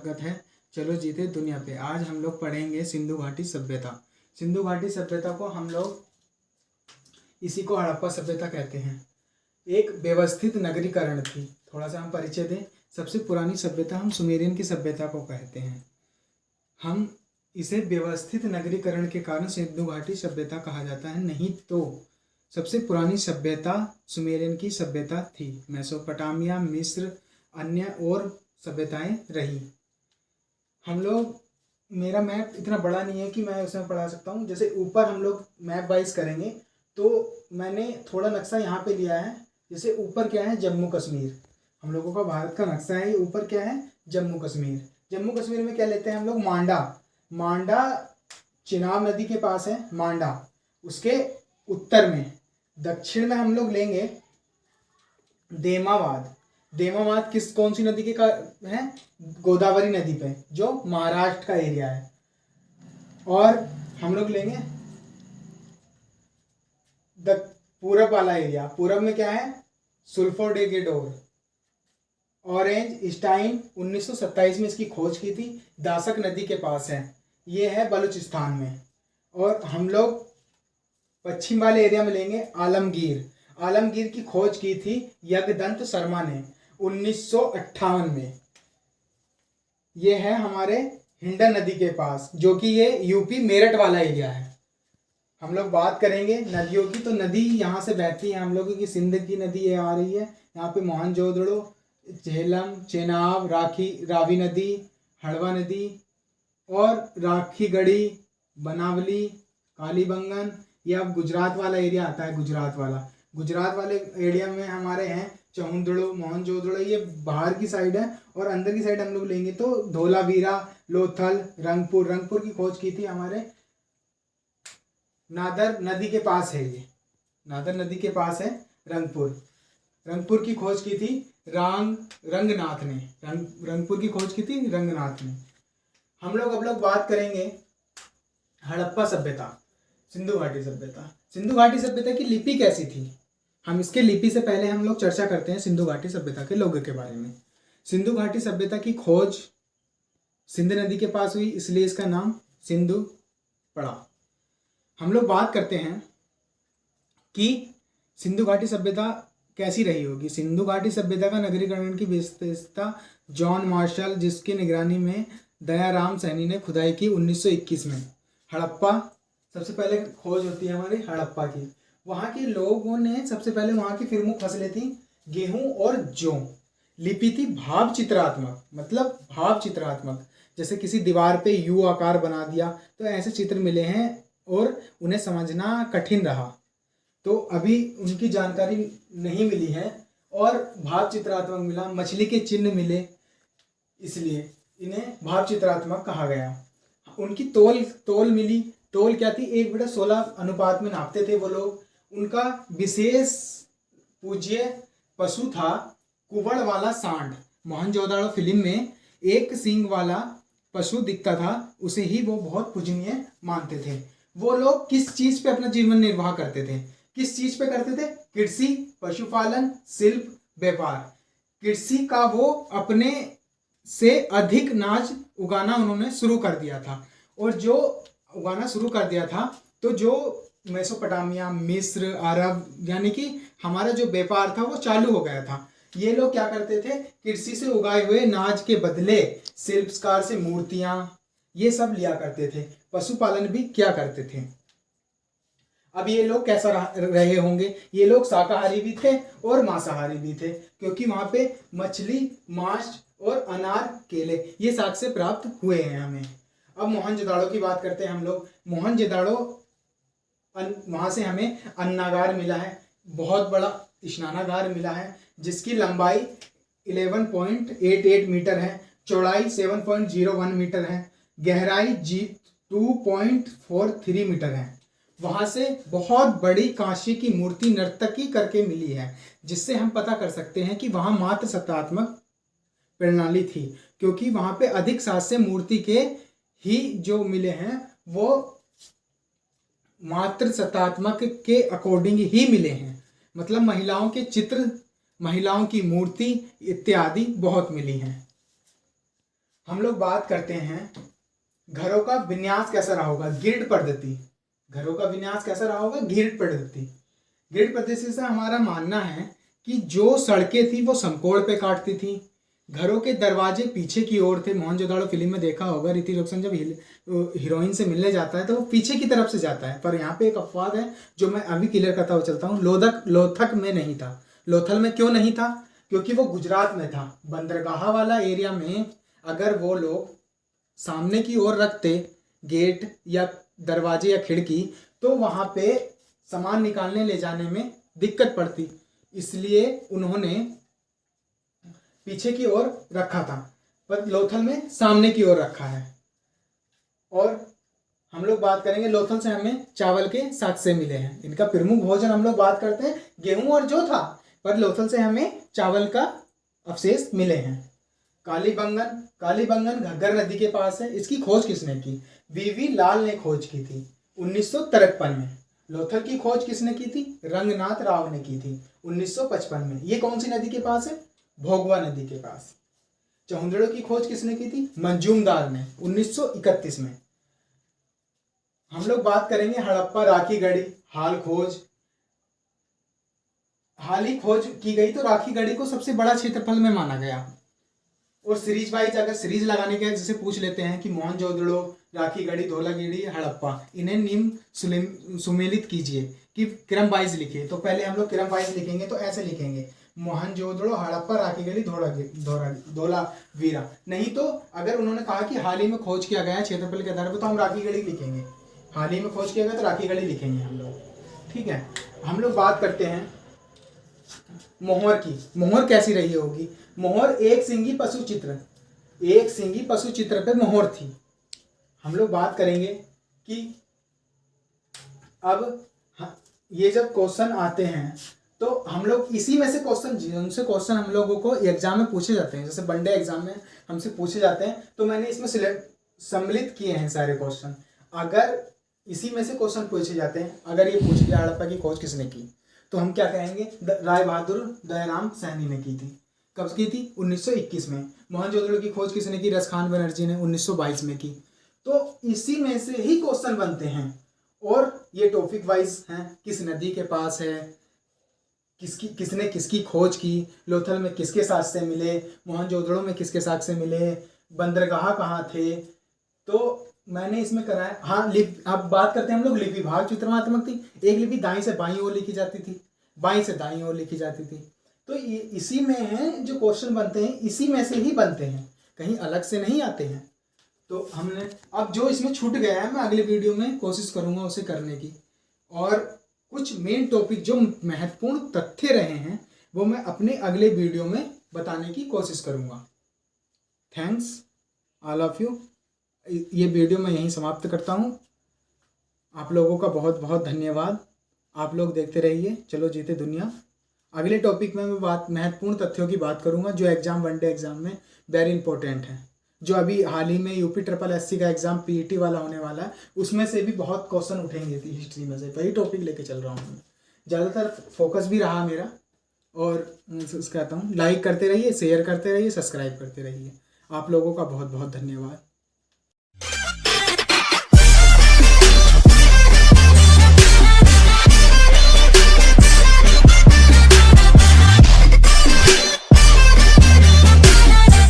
स्वागत है। चलो जीते दुनिया पे। आज हम लोग पढ़ेंगे सिंधु घाटी सभ्यता। सिंधु घाटी सभ्यता को हम लोग इसी को हड़प्पा सभ्यता कहते हैं। एक व्यवस्थित नगरीकरण थी। थोड़ा सा हम परिचय दें। सबसे पुरानी सभ्यता हम सुमेरियन की सभ्यता को कहते हैं। हम इसे व्यवस्थित नगरीकरण के कारण सिंधु घाटी सभ्यता कहा जाता है। नहीं तो सबसे पुरानी सभ्यता सुमेरियन की सभ्यता थी। मेसोपोटामिया, मिस्र, अन्य और सभ्यताएं रही। हम लोग, मेरा मैप इतना बड़ा नहीं है कि मैं उसमें पढ़ा सकता हूँ। जैसे ऊपर हम लोग मैप वाइज करेंगे तो मैंने थोड़ा नक्शा यहाँ पे लिया है। जैसे ऊपर क्या है, जम्मू कश्मीर। हम लोगों का भारत का नक्शा है। ये ऊपर क्या है, जम्मू कश्मीर। जम्मू कश्मीर में क्या लेते हैं हम लोग, मांडा चिनाब नदी के पास है मांडा। उसके उत्तर में, दक्षिण में हम लोग लेंगे देमाबाद। कौन सी नदी के का है, गोदावरी नदी पे, जो महाराष्ट्र का एरिया है। और हम लोग लेंगे पूरब वाला एरिया। पूरब में क्या है, सुल्फोडेगेडोर, ऑरेंज स्टाइन 1927 में इसकी खोज की थी। दासक नदी के पास है। ये है बलूचिस्तान में। और हम लोग पश्चिम वाले एरिया में लेंगे आलमगीर की खोज की थी यज्ञदंत शर्मा ने 1958 में। ये है हमारे हिंडन नदी के पास, जो कि ये यूपी मेरठ वाला एरिया है। हम लोग बात करेंगे नदियों की, तो नदी यहाँ से बहती है हम लोगों की, सिंध की नदी ये आ रही है। यहाँ पे मोहनजोदड़ो, झेलम, चेनाब, रावी नदी, हड़वा नदी और राखी गढ़ी, बनावली, कालीबंगन। ये अब गुजरात वाला एरिया आता है। गुजरात वाले एरिया में हमारे हैं चौंदड़ो, मोहनजोदड़ो, ये बाहर की साइड है। और अंदर की साइड हम लोग लेंगे तो धोलावीरा, लोथल, रंगपुर की खोज की थी हमारे नादर नदी के पास है। ये नादर नदी के पास है रंगपुर की खोज की थी रंगनाथ ने। रंगपुर की खोज की थी रंगनाथ ने। हम लोग अब लोग बात करेंगे हड़प्पा सभ्यता, सिंधु घाटी सभ्यता की लिपि कैसी थी। हम इसके लिपि से पहले हम लोग चर्चा करते हैं सिंधु घाटी सभ्यता के लोगों के बारे में। सिंधु घाटी सभ्यता की खोज सिंध नदी के पास हुई, इसलिए इसका नाम सिंधु पड़ा। हम लोग बात करते हैं कि सिंधु घाटी सभ्यता कैसी रही होगी। सिंधु घाटी सभ्यता का नगरीकरण की विशेषता जॉन मार्शल, जिसकी निगरानी में दयाराम सैनी ने खुदाई की 1921 में। हड़प्पा, सबसे पहले खोज होती है हमारी हड़प्पा की। वहाँ के लोगों ने सबसे पहले, वहाँ की प्रमुख फसलें थी गेहूं और जौ। लिपि थी भाव चित्रात्मक, जैसे किसी दीवार पे यू आकार बना दिया, तो ऐसे चित्र मिले हैं और उन्हें समझना कठिन रहा। तो अभी उनकी जानकारी नहीं मिली है और भाव चित्रात्मक मिला। मछली के चिन्ह मिले, इसलिए इन्हें भाव चित्रात्मक कहा गया। उनकी तोल मिली। तोल क्या थी, 1/16 अनुपात में नापते थे वो लोग। उनका विशेष पूज्य पशु था कुवड़ वाला सांड। मोहनजोदड़ो फिल्म में एक सींग वाला पशु दिखता था, उसे ही वो बहुत पूजनीय मानते थे। वो लोग किस चीज पे अपना जीवन निर्वाह करते थे, कृषि, पशुपालन, शिल्प, व्यापार। कृषि का वो अपने से अधिक अनाज उगाना उन्होंने शुरू कर दिया था। और जो उगाना शुरू कर दिया था, तो जो मेसोपोटामिया, मिस्र, अरब, यानी कि हमारा जो व्यापार था वो चालू हो गया था। ये लोग क्या करते थे, कृषि से उगाए हुए अनाज के बदले शिल्पकार से मूर्तियां, ये सब लिया करते थे। पशुपालन भी क्या करते थे। अब ये लोग कैसा रहे होंगे, ये लोग शाकाहारी भी थे और मांसाहारी भी थे, क्योंकि वहां पे मछली, मांस और अनार, केले, ये साग से प्राप्त हुए हैं हमें। अब मोहनजोदड़ो की बात करते हैं हम लोग। मोहनजोदड़ो, वहां से हमें अन्नागार मिला है, बहुत बड़ा स्नानागार मिला है, जिसकी लंबाई 11.88 मीटर है, चौड़ाई 7.01 मीटर है, गहराई 2.43 मीटर है। वहां से बहुत बड़ी कांस्य की मूर्ति नर्तकी करके मिली है, जिससे हम पता कर सकते हैं कि वहां मात्र सत्तात्मक प्रणाली थी, क्योंकि वहां पे अधिक शास्य मूर्ति के ही जो मिले हैं वो मात्र सत्तात्मक के अकॉर्डिंग ही मिले हैं। मतलब महिलाओं के चित्र, महिलाओं की मूर्ति इत्यादि बहुत मिली हैं। हम लोग बात करते हैं घरों का विन्यास कैसा रहा होगा, ग्रिड पद्धति। घरों का विन्यास कैसा रहा होगा, ग्रिड पद्धति। ग्रिड पद्धति से हमारा मानना है कि जो सड़कें थी वो समकोण पे काटती थी, घरों के दरवाजे पीछे की ओर थे। मोहनजोदड़ो फिल्म में देखा होगा, ऋतिक रोशन जब हीरोइन से मिलने जाता है तो वो पीछे की तरफ से जाता है। पर यहाँ पे एक अपवाद है जो मैं अभी क्लियर करता हुआ चलता हूँ, लोथक में नहीं था। लोथल में क्यों नहीं था, क्योंकि वो गुजरात में था। बंदरगाह वाला एरिया में अगर वो लोग सामने की ओर रखते गेट या दरवाजे या खिड़की, तो वहाँ पे सामान निकालने ले जाने में दिक्कत पड़ती, इसलिए उन्होंने पीछे की ओर रखा था। पर लोथल में सामने की ओर रखा है। और हम लोग बात करेंगे, लोथल से हमें चावल के साक्ष्य मिले हैं। इनका प्रमुख भोजन हम लोग बात करते हैं गेहूं और जौ था, पर लोथल से हमें चावल का अवशेष मिले हैं। कालीबंगन घग्गर नदी के पास है। इसकी खोज किसने की, वीवी लाल ने खोज की थी 1953 में। लोथल की खोज किसने की थी, रंगनाथ राव ने की थी 1955 में। ये कौन सी नदी के पास है, भोगवा नदी के पास। चहुंदड़ो की खोज किसने की थी, मंजूमदार ने 1931 में। हम लोग बात करेंगे हड़प्पा राखीगढ़ी हाल ही खोज की गई, तो राखीगढ़ी को सबसे बड़ा क्षेत्रफल में माना गया। और सीरीज वाइज अगर सीरीज लगाने के जैसे पूछ लेते हैं कि मोहनजोदड़ो, राखीगढ़ी, धौलागिरी, हड़प्पा, इन्हें निम्न सुमेलित कीजिए कि क्रम वाइज लिखिए। तो पहले हम लोग क्रम वाइज लिखेंगे, तो ऐसे लिखेंगे मोहनजोदड़ो, हड़प्पा, राखीगढ़ी, धौलावीरा। नहीं तो अगर उन्होंने कहा कि हाल ही में खोज किया गया क्षेत्रफल के आधार पर, तो हम राखीगढ़ी लिखेंगे। हाल ही में खोज किया गया तो राखीगढ़ी लिखेंगे हम लोग, ठीक है। हम लोग बात करते हैं मोहर की। मोहर कैसी रही होगी, मोहर एक सिंगी पशु चित्र पे मोहर थी। हम लोग बात करेंगे कि अब ये जब क्वेश्चन आते हैं तो हम लोग इसी में से क्वेश्चन हम लोगों को एग्जाम में पूछे जाते हैं। जैसे वनडे एग्जाम में हमसे पूछे जाते हैं, तो मैंने इसमें सम्मिलित किए हैं सारे क्वेश्चन। अगर इसी में से क्वेश्चन पूछे जाते हैं, अगर ये पूछ लिया हड़प्पा की खोज किसने की, तो हम क्या कहेंगे, राय बहादुर दयाराम सैनी ने की थी। कब की थी, 1921 में। मोहनजोदड़ो की खोज किसने की, रसखान बनर्जी ने 1922 में की। तो इसी में से ही क्वेश्चन बनते हैं। और ये टॉपिक वाइज हैं, किस नदी के पास है, किसने किसकी खोज की, लोथल में किसके साक्ष्य मिले, मोहनजोदड़ो में किसके साक्ष्य मिले, बंदरगाह कहाँ थे। तो मैंने इसमें कराया। हाँ, अब बात करते हैं हम लोग लिपि। भाग चित्रमात्मक थी। एक लिपि दाईं से बाईं ओर लिखी जाती थी, बाईं से दाईं ओर लिखी जाती थी। तो इसी में है जो क्वेश्चन बनते हैं, इसी में से ही बनते हैं, कहीं अलग से नहीं आते हैं। तो हमने अब जो इसमें छूट गया है, मैं अगले वीडियो में कोशिश करूंगा उसे करने की। और कुछ मेन टॉपिक जो महत्वपूर्ण तथ्य रहे हैं वो मैं अपने अगले वीडियो में बताने की कोशिश करूंगा। Thanks all of you. ये वीडियो मैं यहीं समाप्त करता हूँ। आप लोगों का बहुत बहुत धन्यवाद। आप लोग देखते रहिए चलो जीते दुनिया। अगले टॉपिक में मैं महत्वपूर्ण तथ्यों की बात करूंगा जो एग्जाम वनडे एग्जाम में वेरी इंपॉर्टेंट है। जो अभी हाल ही में यूपी SSS का एग्जाम पीईटी वाला होने वाला है, उसमें से भी बहुत क्वेश्चन उठेंगे थी हिस्ट्री में से। वही टॉपिक लेके चल रहा हूँ। ज़्यादातर फोकस भी रहा मेरा। और कहता हूँ लाइक करते रहिए, शेयर करते रहिए, सब्सक्राइब करते रहिए। आप लोगों का बहुत बहुत धन्यवाद।